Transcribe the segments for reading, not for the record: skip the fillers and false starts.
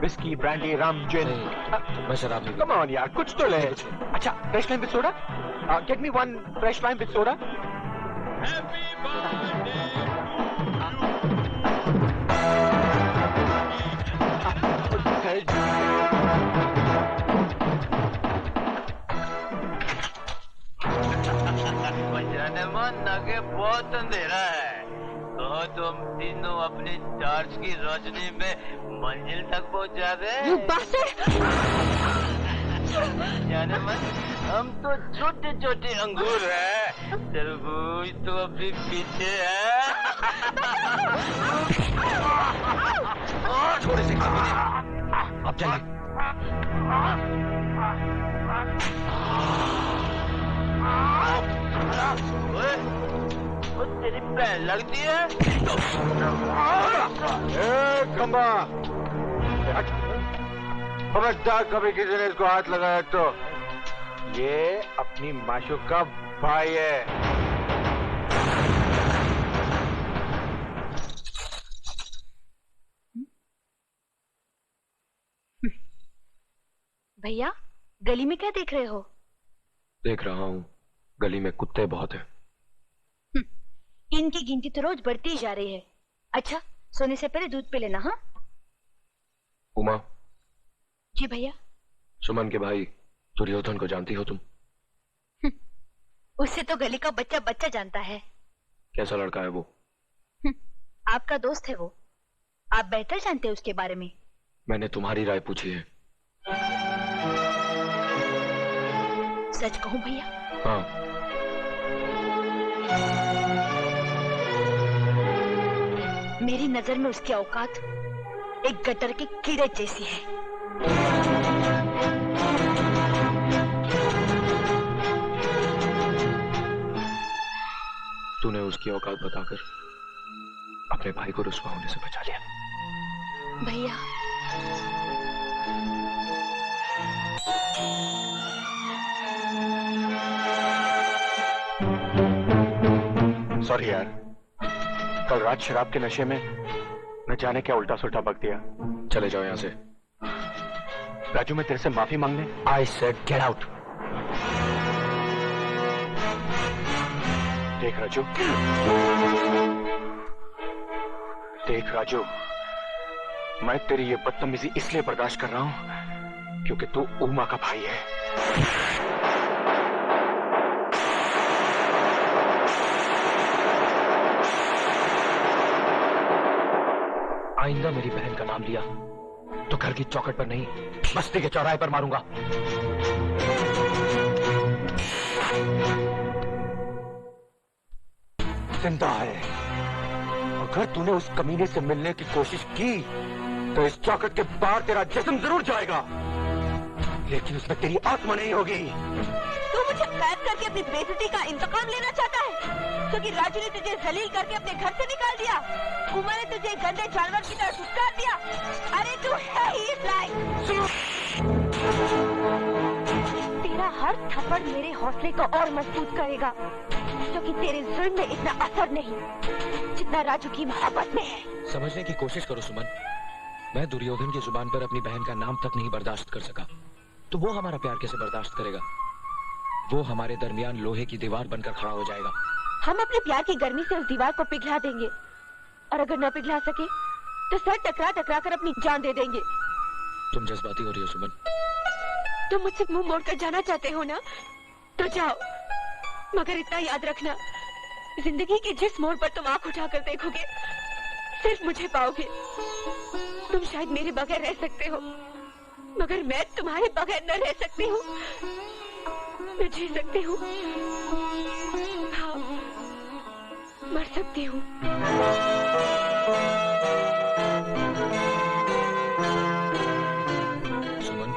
Whisky, brandy, रम, जिन। मैं शराब नहीं। कम ऑन यार, कुछ तो ले। अच्छा, fresh lime with soda? Get me one fresh lime with soda. बचाने मन आगे बहुत अंधेरा है, तो तुम तीनों अपनी टॉर्च की रोशनी में मंजिल तक पहुंचा दे। जाने मन, हम तो छोटे छोटे अंगूर हैं, तरबूज तो अभी पीछे है। छोड़े से अब चलिए। वो तेरी बहन लगती है। खंबा, खबरदार कभी किसी ने इसको हाथ लगाया तो। ये अपनी माशूक का भाई है। भैया, गली में क्या देख रहे हो? देख रहा हूँ, गली में कुत्ते बहुत हैं। इनकी गिनती तो रोज बढ़ती ही जा रही है। अच्छा, सोने से पहले दूध पी लेना। हाँ उमा। जी भैया। सुमन के भाई दुर्योधन को जानती हो तुम? उससे तो गली का बच्चा बच्चा जानता है। कैसा लड़का है वो? आपका दोस्त है वो, आप बेहतर जानते हैं उसके बारे में। मैंने तुम्हारी राय पूछी है। सच कहूं भैया? हाँ। मेरी नजर में उसकी औकात एक गटर के कीड़े जैसी है। तूने उसकी औकात बताकर अपने भाई को रुस्वा होने से बचा लिया। भैया, सॉरी यार, कल रात शराब के नशे में न जाने क्या उल्टा सुल्टा बक दिया। चले जाओ यहाँ से। राजू, मैं तेरे से माफी मांगने। I said get out। देख राजू, देख राजू, मैं तेरी ये बदतमीजी इसलिए बर्दाश्त कर रहा हूं क्योंकि तू उमा का भाई है। आइंदा मेरी बहन का नाम लिया तो घर की चौखट पर नहीं, बस्ती के चौराहे पर मारूंगा। जिंदा है। अगर तूने उस कमीने से मिलने की कोशिश की तो इस चौखट के बाहर तेरा जिस्म जरूर जाएगा, लेकिन उसमें तेरी आत्मा नहीं होगी। तू मुझे कैद करके अपनी बेइज्जती का इंतकाम लेना चाहता है, क्योंकि राजू ने तुझे जलील करके अपने घर से निकाल दिया, उमा ने तुझे गंदे जानवर की तरह फुसकार दिया। अरे तू है ही इस लायक। तेरा हर थप्पड़ मेरे हौसले को और मजबूत करेगा, क्योंकि तेरे जुल्म में इतना असर नहीं जितना राजू की मोहब्बत में है। समझने की कोशिश करो सुमन, मैं दुर्योधन की जुबान पर अपनी बहन का नाम तक नहीं बर्दाश्त कर सका, तो वो हमारा प्यार कैसे बर्दाश्त करेगा? वो हमारे दरमियान लोहे की दीवार बनकर खड़ा हो जाएगा। हम अपने प्यार की गर्मी से उस दीवार को पिघला देंगे, और अगर न पिघला सके तो सर टकरा टकरा कर अपनी जान दे देंगे। तुम जज्बाती हो रही हो सुमन। तुम मुझसे मुंह मोड़कर जाना चाहते हो ना, तो जाओ, मगर इतना याद रखना, जिंदगी के जिस मोड़ पर तुम आंख उठाकर देखोगे सिर्फ मुझे पाओगे। तुम शायद मेरे बगैर रह सकते हो, मगर मैं तुम्हारे बगैर न रह सकती हूँ। मैं जी सकती हूँ, हाँ, मर सकती हूँ। सुमन,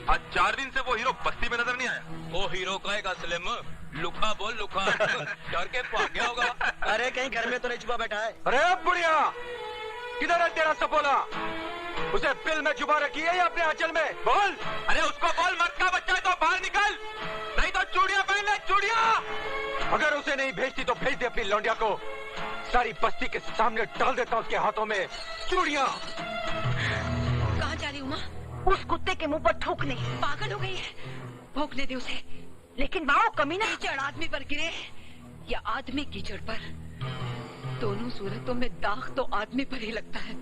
आज 4 दिन से वो हीरो बस्ती में नजर नहीं आया। वो हीरो का एक असलम लुका बोल लुका डर के भाग गया होगा। अरे कहीं घर में तो नहीं छुपा बैठा है? अरे अब बुढ़िया, किधर है तेरा सपोला? उसे बिल में छुपा रखी है या अपने आंचल में? बोल। अरे उसको बोल मर्द का बच्चा है तो बाहर निकल, नहीं तो चूड़ियां पहन ले, चूड़ियां। अगर उसे नहीं भेजती तो भेज दे अपनी लौंडिया को, सारी बस्ती के सामने डाल देता हूं उसके हाथों में चूड़ियां। कहाँ जा रही हूँ माँ? उस कुत्ते के मुंह पर थूकने। पागल हो गई है? भोंकने दे उसे। लेकिन माँ कमीना कीचड़ आदमी पर गिरे या आदमी कीचड़ पर, दोनों सूरतों में दाग तो आदमी पर ही लगता है।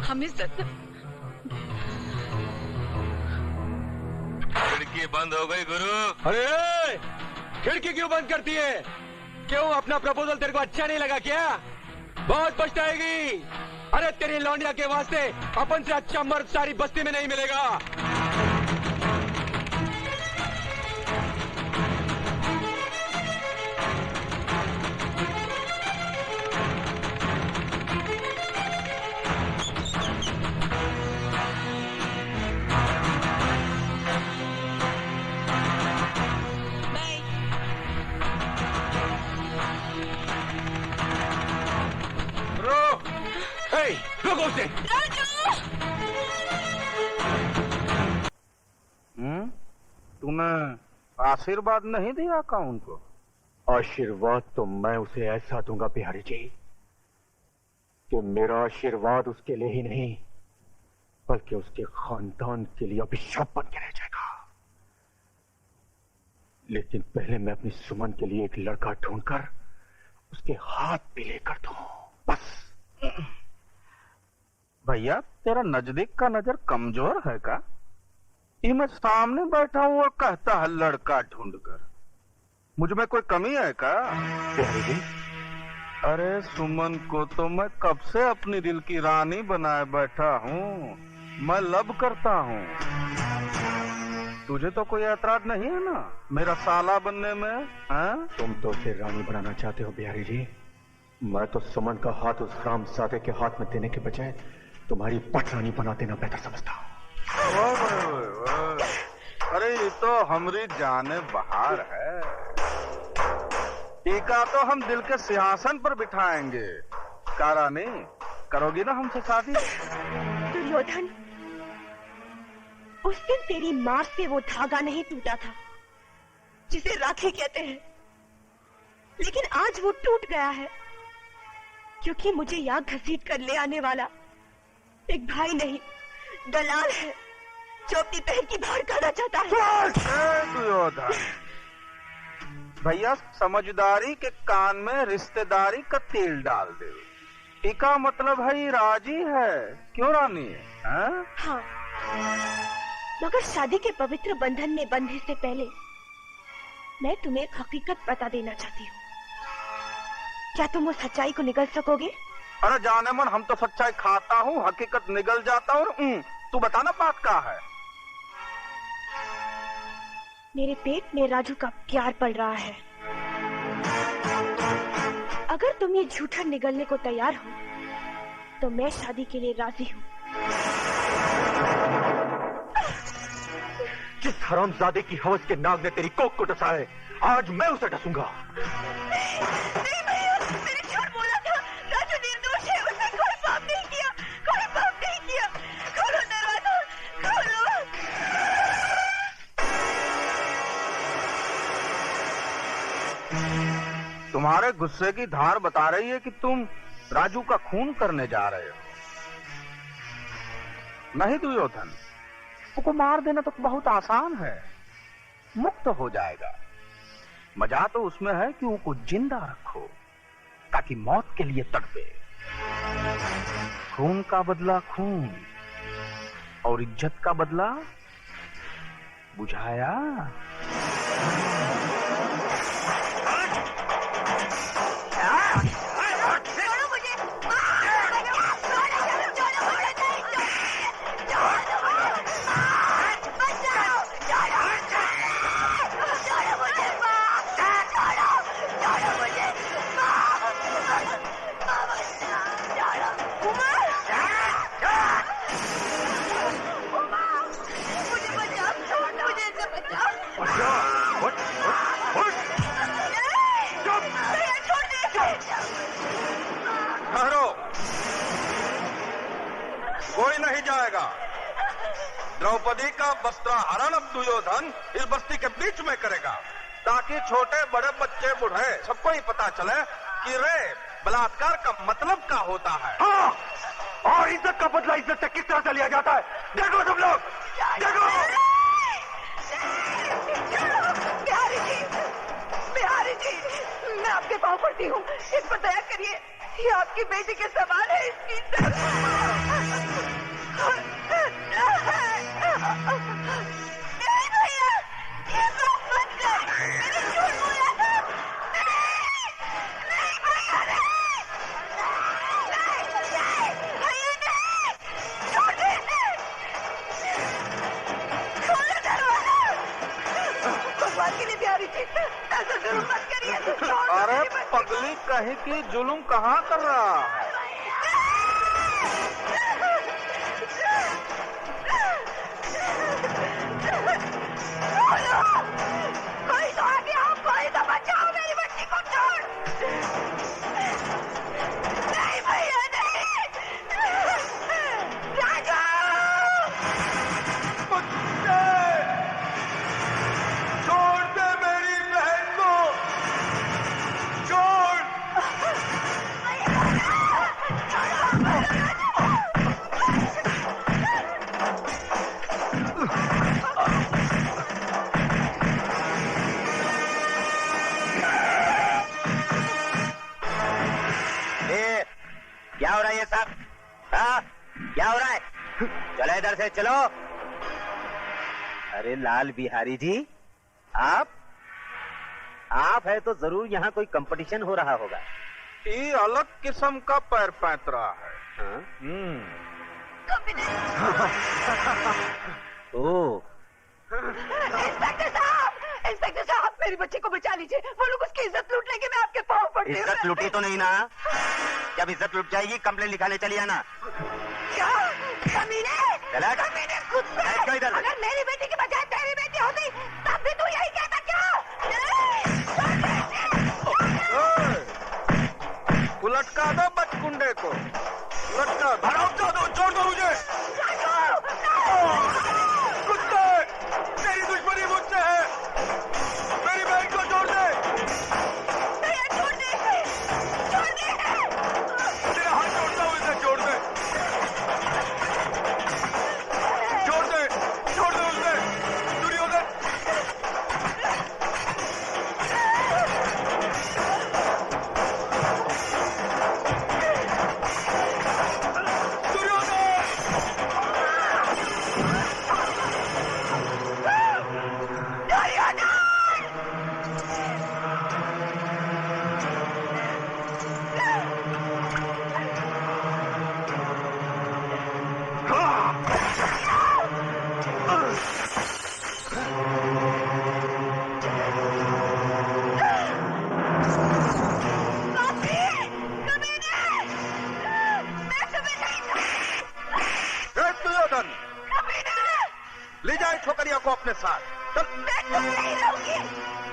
हमें खिड़की बंद हो गई गुरु। अरे खिड़की क्यों बंद करती है? क्यों अपना प्रपोजल तेरे को अच्छा नहीं लगा क्या? बहुत पछताएगी। अरे तेरी लौंडिया के वास्ते अपन से अच्छा मर्द सारी बस्ती में नहीं मिलेगा। रोको उसे। तूने आशीर्वाद नहीं दिया का उनको? आशीर्वाद तो मैं उसे ऐसा दूंगा बिहारी जी कि मेरा आशीर्वाद उसके लिए ही नहीं बल्कि उसके खानदान के लिए अभिशाप बन के रह जाएगा। लेकिन पहले मैं अपनी सुमन के लिए एक लड़का ढूंढकर उसके हाथ पे लेकर दूं, बस। भैया तेरा नजदीक का नजर कमजोर है का? ये मैं सामने बैठा हूँ और कहता है लड़का ढूंढकर। मुझ में कोई कमी है का? बिहारी जी, अरे सुमन को तो मैं कब से अपनी दिल की रानी बनाए बैठा हूँ, मैं लब करता हूँ। तुझे तो कोई ऐतराज नहीं है ना मेरा साला बनने में? हाँ? तुम तो उसे रानी बनाना चाहते हो बिहारी जी। मैं तो सुमन का हाथ उस रामजादे के हाथ में देने के बजाय तुम्हारी पटरानी बना देना बेहतर समझता हूँ। अरे ये तो हमारी जाने बहार है। टीका तो हम दिल के सिंहासन पर बिठाएंगे। का रानी, करोगी ना हमसे शादी? दुर्योधन, उस दिन तेरी मार से वो धागा नहीं टूटा था जिसे राखी कहते हैं, लेकिन आज वो टूट गया है क्योंकि मुझे यहाँ घसीट कर ले आने वाला एक भाई नहीं दलाल है जो अपनी बहन की बाहर करना चाहता है। दुर्योधन भैया, समझदारी के कान में रिश्तेदारी का तेल डाल दे। टीका मतलब है ये राजी है, क्यों रानी? हाँ, मगर शादी के पवित्र बंधन में बंधने से पहले मैं तुम्हें एक हकीकत बता देना चाहती हूँ। क्या तुम उस सच्चाई को निगल सकोगे? अरे जाने मन, हम तो सच्चाई खाता हूँ, हकीकत निगल जाता हूँ। तू बताना बात क्या है? मेरे पेट में राजू का प्यार पल रहा है। अगर तुम ये झूठा निगलने को तैयार हो तो मैं शादी के लिए राजी हूँ। जिस हरामजादे की हवस के नाग ने तेरी कोख को डसा है, आज मैं उसे डसूंगा। नहीं भैया, मैंने झूठ बोला था। राजू निर्दोष है, उसने कोई पाप नहीं किया, कोई पाप नहीं किया। खोलो दरवाजा, खोलो। तुम्हारे गुस्से की धार बता रही है कि तुम राजू का खून करने जा रहे हो। नहीं दुर्योधन, उसको मार देना तो बहुत आसान है, मुक्त हो जाएगा। मजा तो उसमें है कि उसको जिंदा रखो ताकि मौत के लिए तड़पे। खून का बदला खून और इज्जत का बदला बुझाया। What? कोई नहीं जाएगा। द्रौपदी का वस्त्राहरण अब दुर्योधन इस बस्ती के बीच में करेगा, ताकि छोटे बड़े बच्चे बूढ़े सबको ही पता चले कि रे बलात्कार का मतलब क्या होता है। हाँ, और इज्जत का बदला इज्जत से किस तरह से लिया जाता है, देखो तुम लोग, देखो। बिहारी जी, मैं आपके पाँव पड़ती हूँ, इस पर दया करिए। ये आपकी बेटी के सवाल है, इसकी नहीं भैया, ये बात मत कर, मैंने झूठ बोला था। नहीं भैया, नहीं भैया, नहीं, छोड़ दे, खोलो दरवाजा। भगवान के लिए बिहारी जी, ऐसा जरूर मत करिए। अरे पगली कहीं की जुल्म कहाँ कर रहा है। कोई तो आगे आओ, कोई तो बचाओ मेरी बच्ची को। छोड़, नहीं भैया, नहीं, राजा। छोड़ दे मेरी बहन को, छोड़। क्या हो रहा है ये सब? हाँ, क्या हो रहा है? चलो इधर से चलो। अरे लाल बिहारी जी, आप है तो जरूर यहाँ कोई कंपटीशन हो रहा होगा। ये अलग किस्म का पैर पैंतरा है। हाँ? इंस्पेक्टर साहब, मेरी बच्ची को बचा लीजिए। वो लोग उसकी इज्जत लूट लेंगे, मैं आपके पाँव पड़ती हूँ। इज्जत लूटी तो नहीं ना? जब इज्जत लूट जाएगी कंप्लेन लिखाने चली आना। क्या कमीने? कमीने कुत्ते! इधर। अगर मेरी बेटी की बजाय तेरी बेटी होती तब भी तू यही कहता क्या? लटका दो बचकुंडे को, लटका दो, छोड़ दो मुझे। कुत्ते, तेरी दुश्मनी मुझसे है, मेरी बहन को छोड़ दे। छोड़ दे, तेरा हाथ छोड़ता हूँ, इसे छोड़ दे, छोड़ दे उसे, दुर्योधन। ले जाए छोकरिया को अपने साथ। मैं तुम नहीं रहूंगी,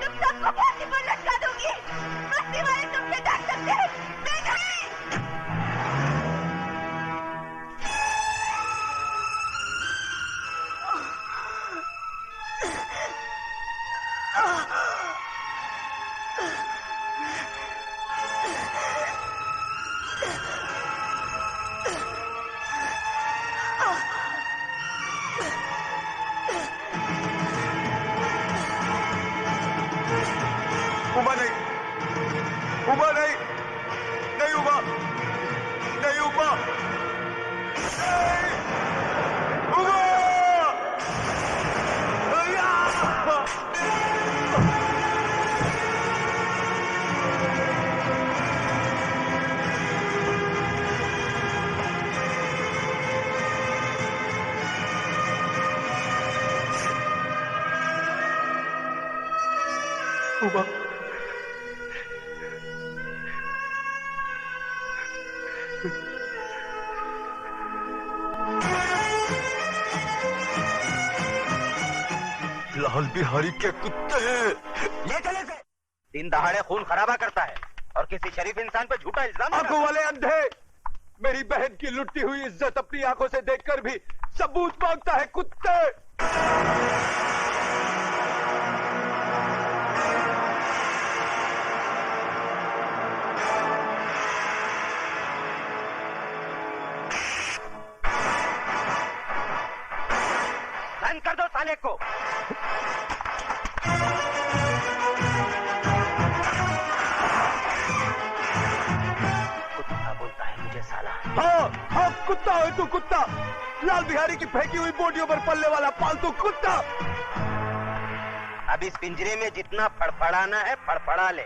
तुम सबको फांसी पर लटका दूंगी। बस्ती वाले तुमसे डर सकते हैं, मैं नहीं। उबा नहीं, उबा नहीं, नहीं उबा, नहीं उबा, नहीं उबा। उबा, लाल बिहारी के कुत्ते, ले चले से। दिन दहाड़े खून खराबा करता है और किसी शरीफ इंसान पे झूठा इल्जाम। आंखों वाले अंधे, मेरी बहन की लुटी हुई इज्जत अपनी आंखों से देखकर भी सबूत मांगता है कुत्ते। बंद कर दो साले को। कुत्ता बोलता है मुझे साला। हाँ हाँ कुत्ता है तू, कुत्ता। लाल बिहारी की फेंकी हुई बोटियों पर पलने वाला पालतू कुत्ता। अब इस पिंजरे में जितना फड़फड़ाना है फड़फड़ा ले।